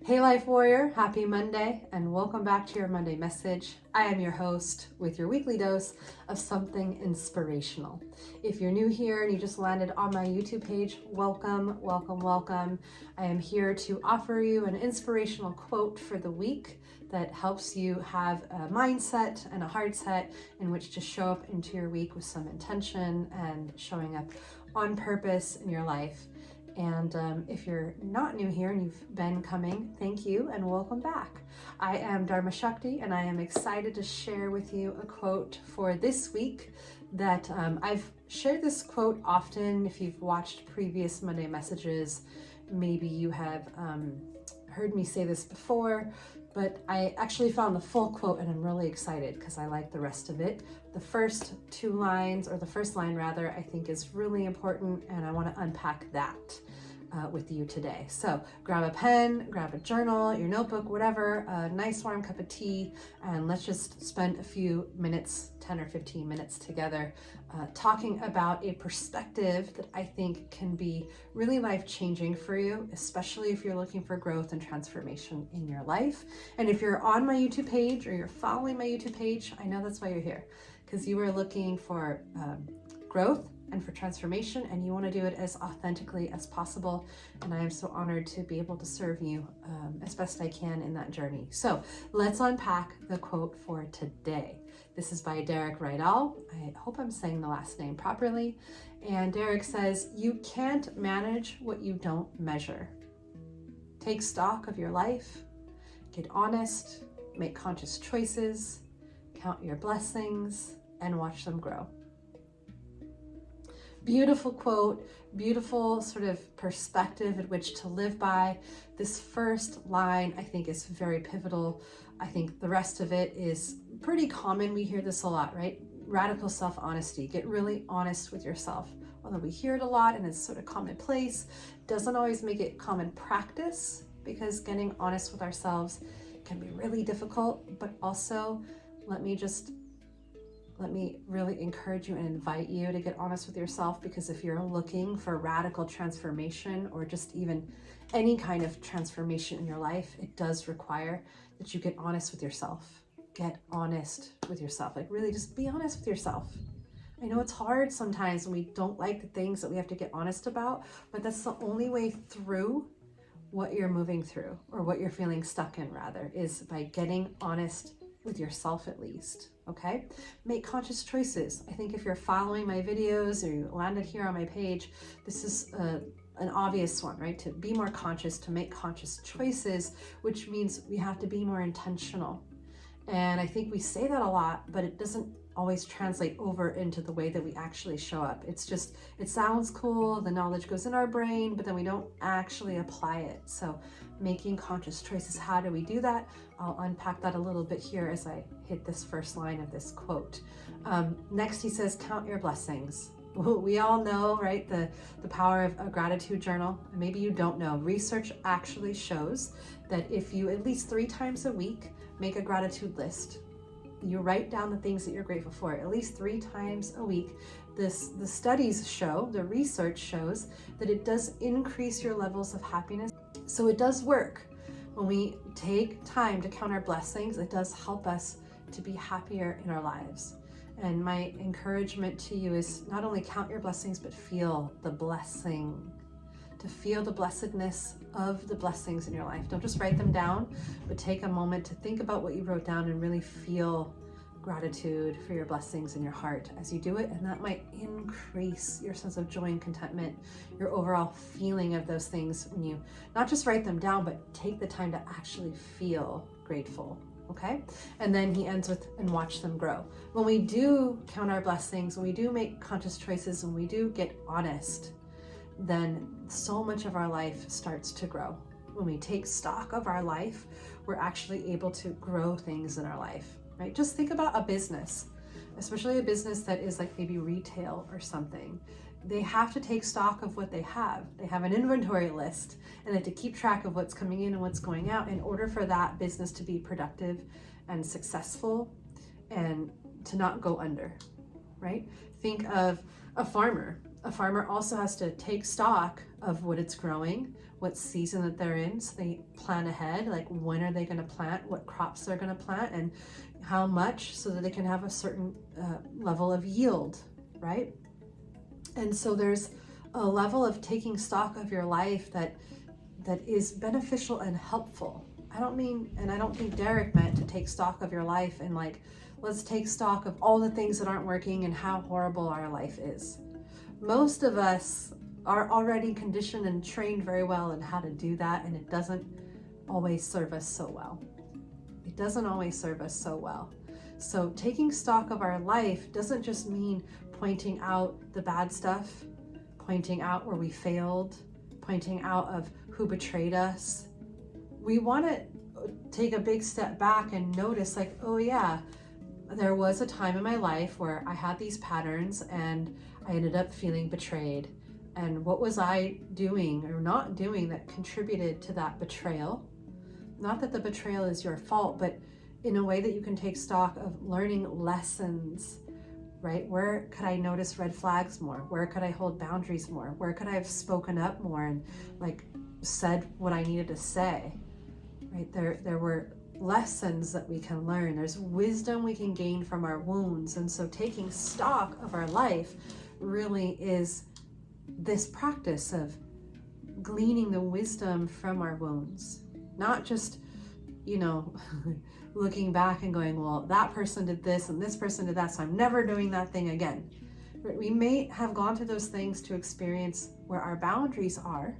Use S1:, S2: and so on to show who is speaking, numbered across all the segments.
S1: Hey Life Warrior, happy Monday and welcome back to your Monday message. I am your host with your weekly dose of something inspirational. If you're new here and you just landed on my YouTube page, welcome, welcome, welcome. I am here to offer you an inspirational quote for the week that helps you have a mindset and a heart set in which to show up into your week with some intention and showing up on purpose in your life. And if you're not new here and you've been coming, thank you and welcome back. I am Dharma Shakti and I am excited to share with you a quote for this week that I've shared this quote often. If you've watched previous Monday messages, maybe you have heard me say this before, but I actually found the full quote and I'm really excited because I like the rest of it. The first two lines, or the first line rather, I think is really important and I want to unpack that with you today. So grab a pen, grab a journal, your notebook, whatever, a nice warm cup of tea, and let's just spend a few minutes, 10 or 15 minutes together talking about a perspective that I think can be really life-changing for you, especially if you're looking for growth and transformation in your life. And if you're on my YouTube page or you're following my YouTube page, I know that's why you're here, because you are looking for growth and for transformation, and you want to do it as authentically as possible. And I am so honored to be able to serve you as best I can in that journey. So let's unpack the quote for today. This is by Derek Rydall. I hope I'm saying the last name properly. And Derek says, "You can't manage what you don't measure. Take stock of your life, get honest, make conscious choices, count your blessings, and watch them grow." Beautiful quote, beautiful sort of perspective at which to live by. This first line I think is very pivotal. I think the rest of it is pretty common. We hear this a lot, right? Radical self-honesty. Get really honest with yourself. Although we hear it a lot and it's sort of commonplace, doesn't always make it common practice, because getting honest with ourselves can be really difficult. But also, let me really encourage you and invite you to get honest with yourself, because if you're looking for radical transformation or just even any kind of transformation in your life, it does require that you get honest with yourself. Get honest with yourself. Like, really just be honest with yourself. I know it's hard sometimes when we don't like the things that we have to get honest about, but that's the only way through what you're moving through, or what you're feeling stuck in rather, is by getting honest with yourself at least. Okay? Make conscious choices. I think if you're following my videos or you landed here on my page, this is an obvious one, right? To be more conscious, to make conscious choices, which means we have to be more intentional. And I think we say that a lot, but it doesn't always translate over into the way that we actually show up. It's just, it sounds cool, the knowledge goes in our brain, but then we don't actually apply it. So making conscious choices, how do we do that? I'll unpack that a little bit here as I hit this first line of this quote. Next, he says, count your blessings. We all know, right, the power of a gratitude journal. Maybe you don't know. Research actually shows that if you at least 3 times a week make a gratitude list, you write down the things that you're grateful for at least 3 times a week. The studies show, the research shows that it does increase your levels of happiness. So it does work. When we take time to count our blessings, it does help us to be happier in our lives. And my encouragement to you is not only count your blessings, but feel the blessing. To feel the blessedness of the blessings in your life. Don't just write them down, but take a moment to think about what you wrote down and really feel gratitude for your blessings in your heart as you do it. And that might increase your sense of joy and contentment, your overall feeling of those things when you not just write them down, but take the time to actually feel grateful. Okay? And then he ends with, and watch them grow. When we do count our blessings, when we do make conscious choices, when we do get honest, then so much of our life starts to grow. When we take stock of our life, we're actually able to grow things in our life, right? Just think about a business, especially a business that is like maybe retail or something. They have to take stock of what they have. They have an inventory list, and they have to keep track of what's coming in and what's going out in order for that business to be productive and successful and to not go under, right? Think of a farmer. A farmer also has to take stock of what it's growing, what season that they're in. So they plan ahead, like when are they going to plant, what crops they're going to plant, and how much, so that they can have a certain level of yield, right? And so there's a level of taking stock of your life that is beneficial and helpful. I don't think Derek meant to take stock of your life and like, let's take stock of all the things that aren't working and how horrible our life is. Most of us are already conditioned and trained very well in how to do that, and it doesn't always serve us so well. It doesn't always serve us so well. So taking stock of our life doesn't just mean pointing out the bad stuff, pointing out where we failed, pointing out of who betrayed us. We want to take a big step back and notice like, oh yeah, there was a time in my life where I had these patterns and I ended up feeling betrayed. And what was I doing or not doing that contributed to that betrayal? Not that the betrayal is your fault, but in a way that you can take stock of learning lessons, right? Where could I notice red flags more? Where could I hold boundaries more? Where could I have spoken up more and like said what I needed to say, right? There were lessons that we can learn. There's wisdom we can gain from our wounds. And so taking stock of our life really is this practice of gleaning the wisdom from our wounds, not just, looking back and going, well, that person did this and this person did that, so I'm never doing that thing again. We may have gone through those things to experience where our boundaries are,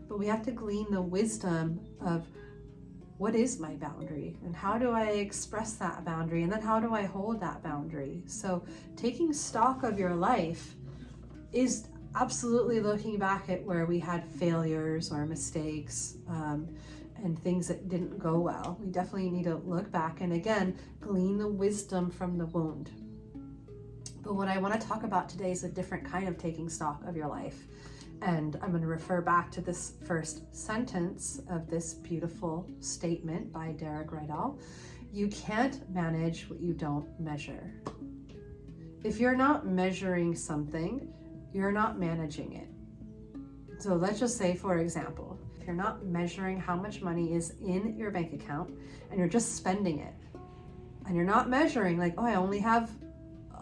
S1: but we have to glean the wisdom of what is my boundary and how do I express that boundary, and then how do I hold that boundary. So taking stock of your life is absolutely looking back at where we had failures or mistakes and things that didn't go well. We definitely need to look back and again, glean the wisdom from the wound. But what I want to talk about today is a different kind of taking stock of your life. And I'm going to refer back to this first sentence of this beautiful statement by Derek Rydell. You can't manage what you don't measure. If you're not measuring something, you're not managing it. So let's just say, for example, if you're not measuring how much money is in your bank account and you're just spending it, and you're not measuring like, oh, I only have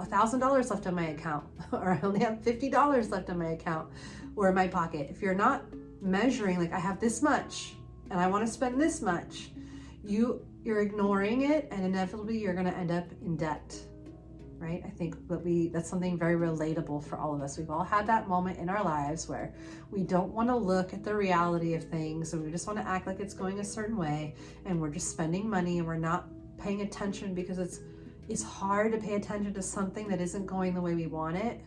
S1: $1,000 left in my account, or I only have $50 left in my account or in my pocket. If you're not measuring like, I have this much and I want to spend this much, you're ignoring it, and inevitably you're going to end up in debt. Right? I think that's something very relatable for all of us. We've all had that moment in our lives where we don't want to look at the reality of things, and we just want to act like it's going a certain way, and we're just spending money and we're not paying attention because it's hard to pay attention to something that isn't going the way we want it,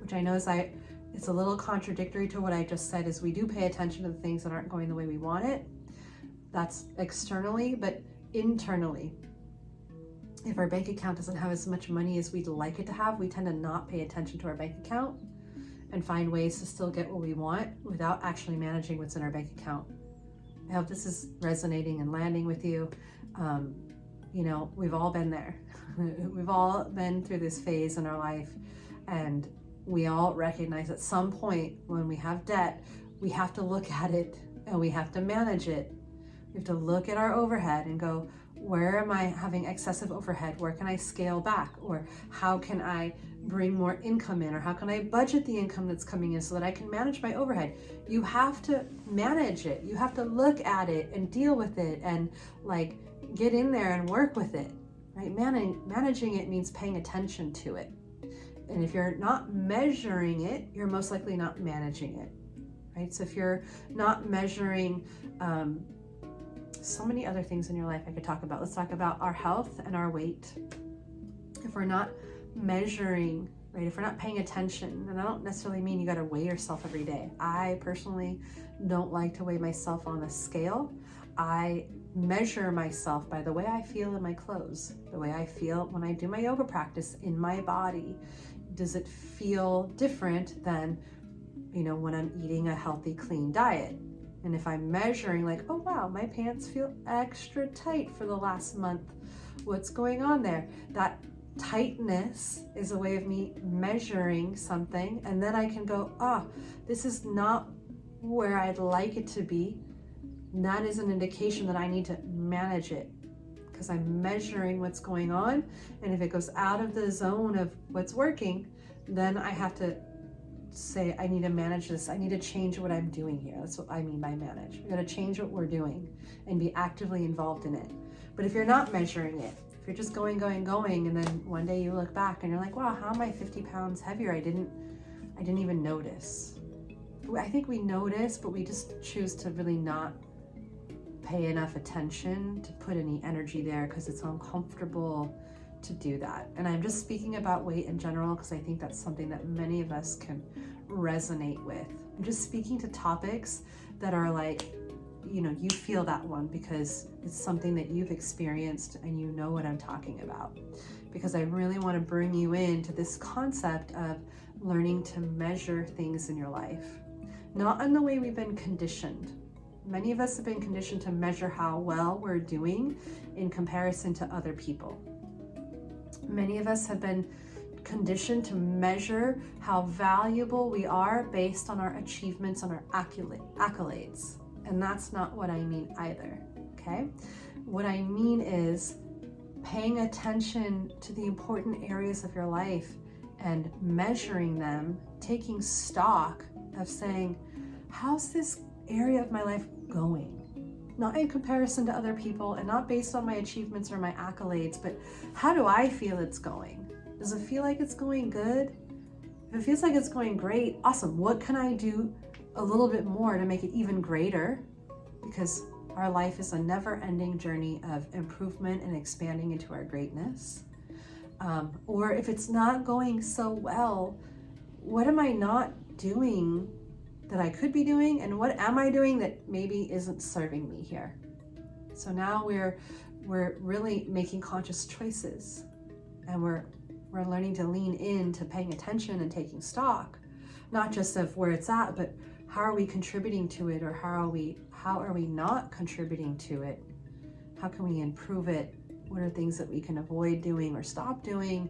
S1: which I know it's a little contradictory to what I just said, is we do pay attention to the things that aren't going the way we want it. That's externally, but internally, if our bank account doesn't have as much money as we'd like it to have, we tend to not pay attention to our bank account and find ways to still get what we want without actually managing what's in our bank account. I hope this is resonating and landing with you. We've all been there. We've all been through this phase in our life, and we all recognize at some point when we have debt, we have to look at it and we have to manage it. We have to look at our overhead and go, where am I having excessive overhead? Where can I scale back? Or how can I bring more income in? Or how can I budget the income that's coming in so that I can manage my overhead? You have to manage it. You have to look at it and deal with it and like get in there and work with it, right? Managing it means paying attention to it. And if you're not measuring it, you're most likely not managing it, right? So if you're not measuring, so many other things in your life I could talk about. Let's talk about our health and our weight. If we're not measuring, right, if we're not paying attention, and I don't necessarily mean you got to weigh yourself every day. I personally don't like to weigh myself on a scale. I measure myself by the way I feel in my clothes, the way I feel when I do my yoga practice in my body. Does it feel different than, when I'm eating a healthy, clean diet? And if I'm measuring like, oh wow, my pants feel extra tight for the last month, what's going on there? That Tightness is a way of me measuring something, and then I can go, this is not where I'd like it to be. And that is an indication that I need to manage it, because I'm measuring what's going on. And if it goes out of the zone of what's working, then I have to say, I need to manage this. I need to change what I'm doing here. That's what I mean by manage. We got to change what we're doing and be actively involved in it. But if you're not measuring it, if you're just going, and then one day you look back and you're like, wow, how am I 50 pounds heavier? I didn't even notice. I think we notice, but we just choose to really not pay enough attention to put any energy there because it's uncomfortable to do that. And I'm just speaking about weight in general because I think that's something that many of us can resonate with. I'm just speaking to topics that are like, you feel that one because it's something that you've experienced and you know what I'm talking about. Because I really want to bring you into this concept of learning to measure things in your life, not in the way we've been conditioned. Many of us have been conditioned to measure how well we're doing in comparison to other people. Many of us have been conditioned to measure how valuable we are based on our achievements, on our accolades. And that's not what I mean either, okay? What I mean is paying attention to the important areas of your life and measuring them, taking stock of saying, how's this area of my life going? Not in comparison to other people and not based on my achievements or my accolades, but how do I feel it's going? Does it feel like it's going good? If it feels like it's going great, awesome. What can I do a little bit more to make it even greater? Because our life is a never-ending journey of improvement and expanding into our greatness. Or if it's not going so well, what am I not doing that I could be doing, and what am I doing that maybe isn't serving me here? So now we're really making conscious choices, and we're learning to lean into paying attention and taking stock, not just of where it's at, but how are we contributing to it, or how are we not contributing to it? How can we improve it? What are things that we can avoid doing or stop doing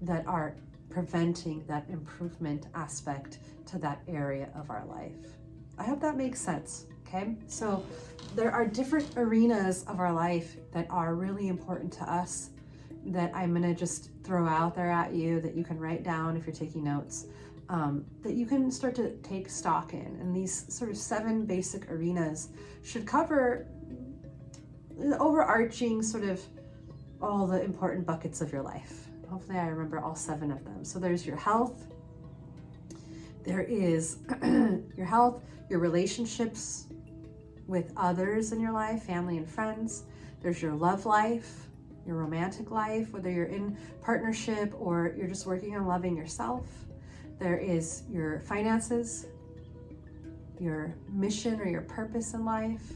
S1: that are preventing that improvement aspect to that area of our life? I hope that makes sense, okay? So there are different arenas of our life that are really important to us that I'm gonna just throw out there at you that you can write down if you're taking notes, that you can start to take stock in. And these sort of 7 basic arenas should cover the overarching sort of all the important buckets of your life. Hopefully I remember all 7 of them. So there's your health. There is your health, your relationships with others in your life, family and friends. There's your love life, your romantic life, whether you're in partnership or you're just working on loving yourself. There is your finances, your mission or your purpose in life.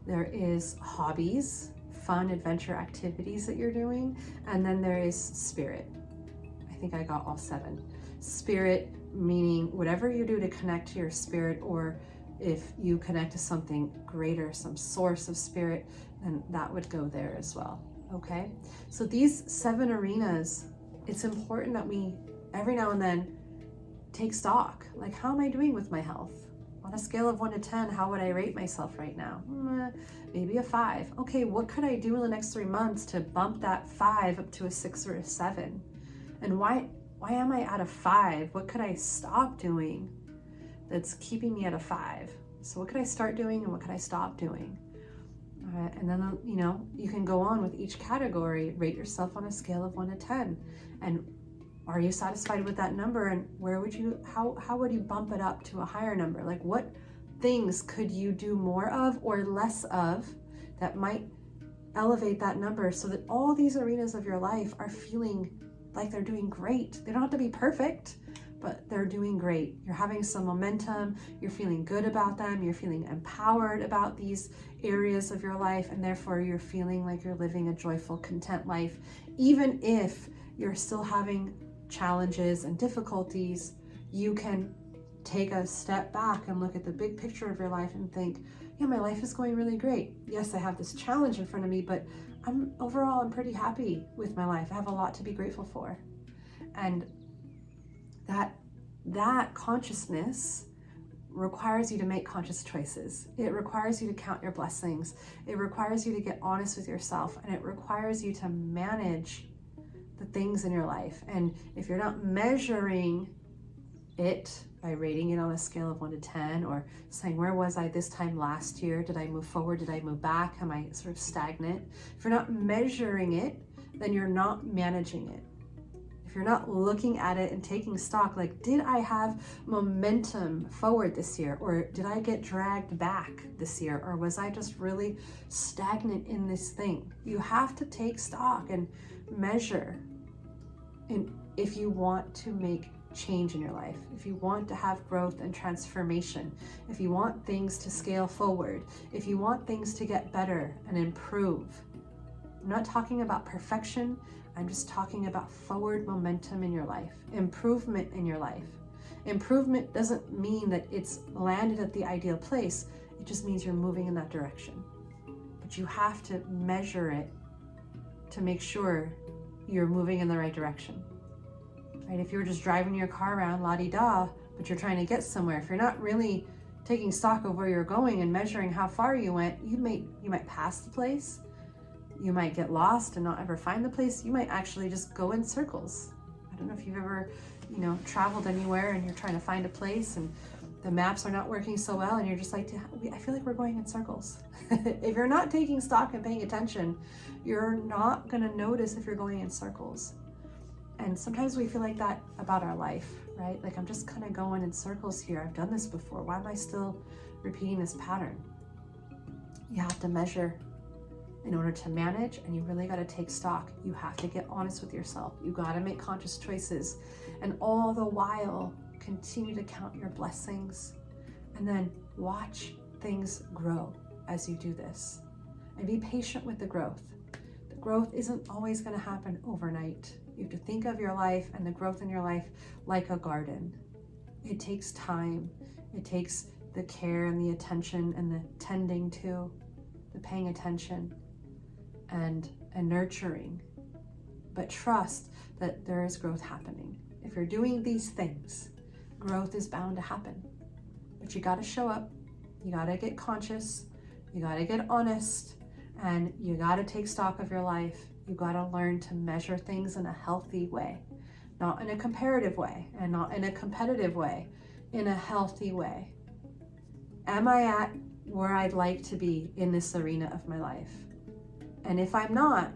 S1: There is hobbies, fun adventure activities that you're doing. And then there is spirit. I think I got all 7. Spirit meaning whatever you do to connect to your spirit, or if you connect to something greater, some source of spirit, then that would go there as well. Okay, so these 7 arenas, it's important that we every now and then take stock. Like, how am I doing with my health? On a scale of 1 to 10, how would I rate myself right now? Maybe a 5. Okay, what could I do in the next 3 months to bump that 5 up to a 6 or a 7? And why am I at a 5? What could I stop doing that's keeping me at a 5? So what could I start doing and what could I stop doing? And then, you can go on with each category, rate yourself on a scale of 1 to 10. And are you satisfied with that number? And how would you bump it up to a higher number? Like, what things could you do more of or less of that might elevate that number so that all these arenas of your life are feeling like they're doing great? They don't have to be perfect, but they're doing great. You're having some momentum, you're feeling good about them, you're feeling empowered about these areas of your life, and therefore you're feeling like you're living a joyful, content life. Even if you're still having challenges and difficulties, you can take a step back and look at the big picture of your life and think, yeah, my life is going really great. Yes, I have this challenge in front of me, but I'm pretty happy with my life. I have a lot to be grateful for. And that consciousness requires you to make conscious choices. It requires you to count your blessings. It requires you to get honest with yourself, and it requires you to manage the things in your life. And if you're not measuring it by rating it on a scale of 1 to 10, or saying, where was I this time last year? Did I move forward? Did I move back? Am I sort of stagnant? If you're not measuring it, then you're not managing it. If you're not looking at it and taking stock, like, did I have momentum forward this year? Or did I get dragged back this year? Or was I just really stagnant in this thing? You have to take stock and measure. And if you want to make change in your life, if you want to have growth and transformation, if you want things to scale forward, if you want things to get better and improve, I'm not talking about perfection. I'm just talking about forward momentum in your life, improvement in your life. Improvement doesn't mean that it's landed at the ideal place. It just means you're moving in that direction. But you have to measure it to make sure you're moving in the right direction. Right? If you're just driving your car around la-di-da, but you're trying to get somewhere, if you're not really taking stock of where you're going and measuring how far you went, you might pass the place. You might get lost and not ever find the place. You might actually just go in circles. I don't know if you've ever, traveled anywhere and you're trying to find a place and the maps are not working so well and you're just like, I feel like we're going in circles. If you're not taking stock and paying attention, you're not going to notice if you're going in circles. And sometimes we feel like that about our life, right? Like, I'm just kind of going in circles here. I've done this before. Why am I still repeating this pattern? You have to measure in order to manage, and you really got to take stock. You have to get honest with yourself. You got to make conscious choices, and all the while continue to count your blessings, and then watch things grow as you do this, and be patient with the growth. The growth isn't always going to happen overnight. You have to think of your life and the growth in your life like a garden. It takes time. It takes the care and the attention and the tending to, the paying attention and nurturing. But trust that there is growth happening. If you're doing these things, growth is bound to happen. But you got to show up. You got to get conscious. You got to get honest. And you got to take stock of your life. You got to learn to measure things in a healthy way, not in a comparative way and not in a competitive way, in a healthy way. Am I at where I'd like to be in this arena of my life? And if I'm not,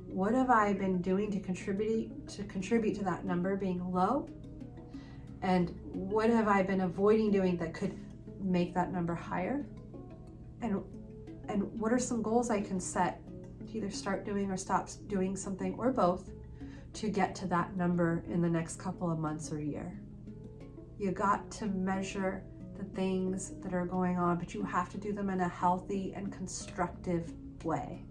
S1: what have I been doing to contribute to that number being low? And what have I been avoiding doing that could make that number higher? And what are some goals I can set to either start doing or stop doing something, or both, to get to that number in the next couple of months or year? You got to measure the things that are going on, but you have to do them in a healthy and constructive way.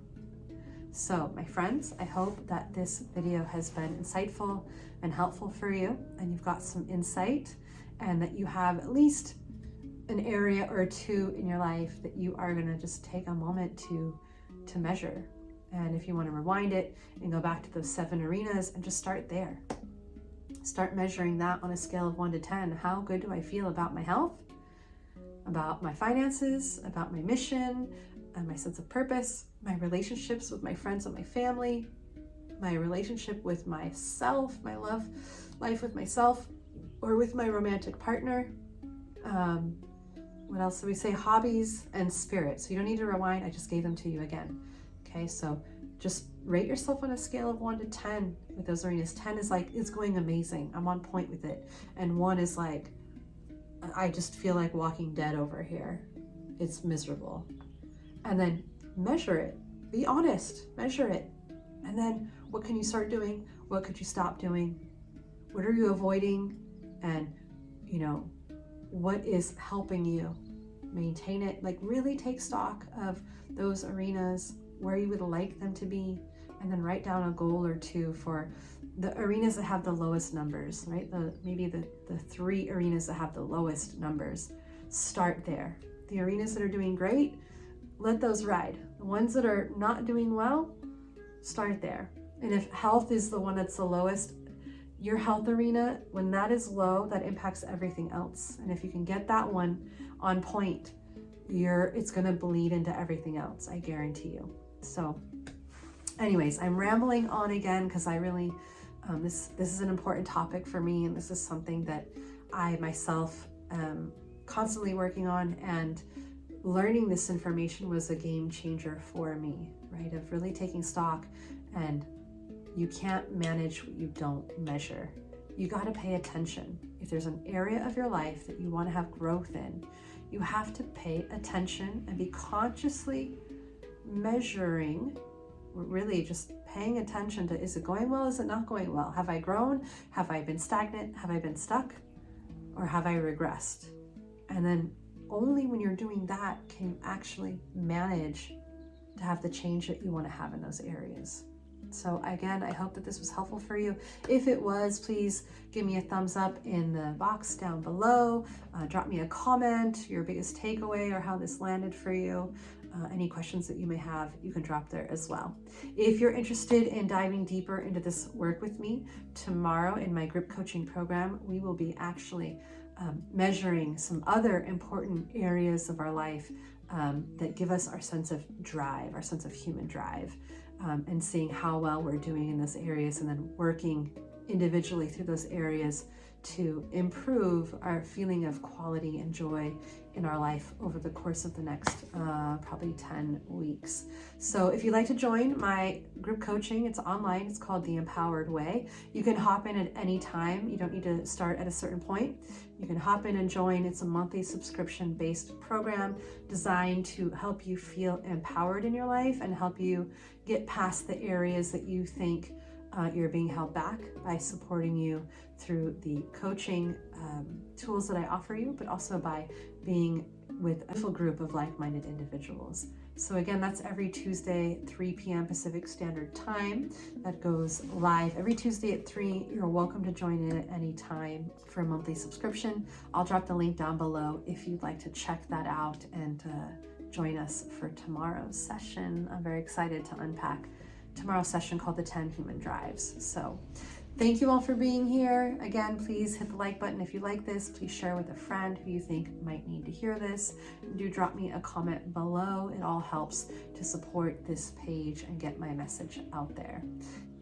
S1: So, my friends, I hope that this video has been insightful and helpful for you, and you've got some insight, and that you have at least an area or two in your life that you are going to just take a moment to measure. And if you want to rewind it and go back to those 7 arenas and just start there. Start measuring that on a scale of 1 to 10. How good do I feel about my health, about my finances, about my mission, and my sense of purpose, my relationships with my friends and my family, my relationship with myself, my love life with myself or with my romantic partner. What else do we say? Hobbies and spirit. So you don't need to rewind. I just gave them to you again. Okay, so just rate yourself on a scale of 1 to 10 with those arenas. 10 is like, it's going amazing. I'm on point with it. And 1 is like, I just feel like Walking Dead over here. It's miserable. And then measure it. Be honest. Measure it. And then what can you start doing? What could you stop doing? What are you avoiding? And, what is helping you maintain it? Like, really take stock of those arenas, where you would like them to be, and then write down a goal or 2 for the arenas that have the lowest numbers, right? Maybe the 3 arenas that have the lowest numbers. Start there The arenas that are doing great, let those ride. The ones that are not doing well, start there. And if health is the one that's the lowest, your health arena, when that is low, that impacts everything else. And if you can get that one on point, it's going to bleed into everything else, I guarantee you. So anyways, I'm rambling on again because I really, this is an important topic for me, and this is something that I myself am constantly working on, and learning this information was a game changer for me, right? Of really taking stock, and you can't manage what you don't measure. You got to pay attention. If there's an area of your life that you want to have growth in, you have to pay attention and be consciously measuring, really just paying attention to, is it going well? Is it not going well? Have I grown? Have I been stagnant? Have I been stuck? Or have I regressed? And then only when you're doing that can you actually manage to have the change that you want to have in those areas. So again, I hope that this was helpful for you. If it was, please give me a thumbs up in the box down below. Drop me a comment, your biggest takeaway or how this landed for you. Any questions that you may have, you can drop there as well. If you're interested in diving deeper into this work with me, tomorrow in my group coaching program, we will be actually measuring some other important areas of our life that give us our sense of drive, our sense of human drive. And seeing how well we're doing in those areas, and then working individually through those areas to improve our feeling of quality and joy in our life over the course of the next probably 10 weeks. So if you'd like to join my group coaching, it's online. It's called The Empowered Way. You can hop in at any time. You don't need to start at a certain point. You can hop in and join. It's a monthly subscription-based program designed to help you feel empowered in your life and help you get past the areas that you think you're being held back, by supporting you through the coaching tools that I offer you, but also by being with a full group of like-minded individuals. So again, that's every Tuesday, 3 p.m. Pacific Standard Time. That goes live every Tuesday at 3. You're welcome to join in at any time for a monthly subscription. I'll drop the link down below if you'd like to check that out and join us for tomorrow's session. I'm very excited to unpack tomorrow's session called the 10 Human Drives. So thank you all for being here. Again, please hit the like button if you like this. Please share with a friend who you think might need to hear this. Do drop me a comment below. It all helps to support this page and get my message out there.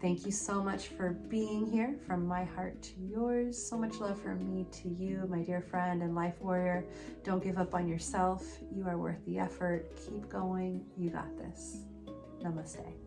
S1: Thank you so much for being here. From my heart to yours, so much love from me to you, my dear friend and life warrior. Don't give up on yourself. You are worth the effort. Keep going. You got this. Namaste.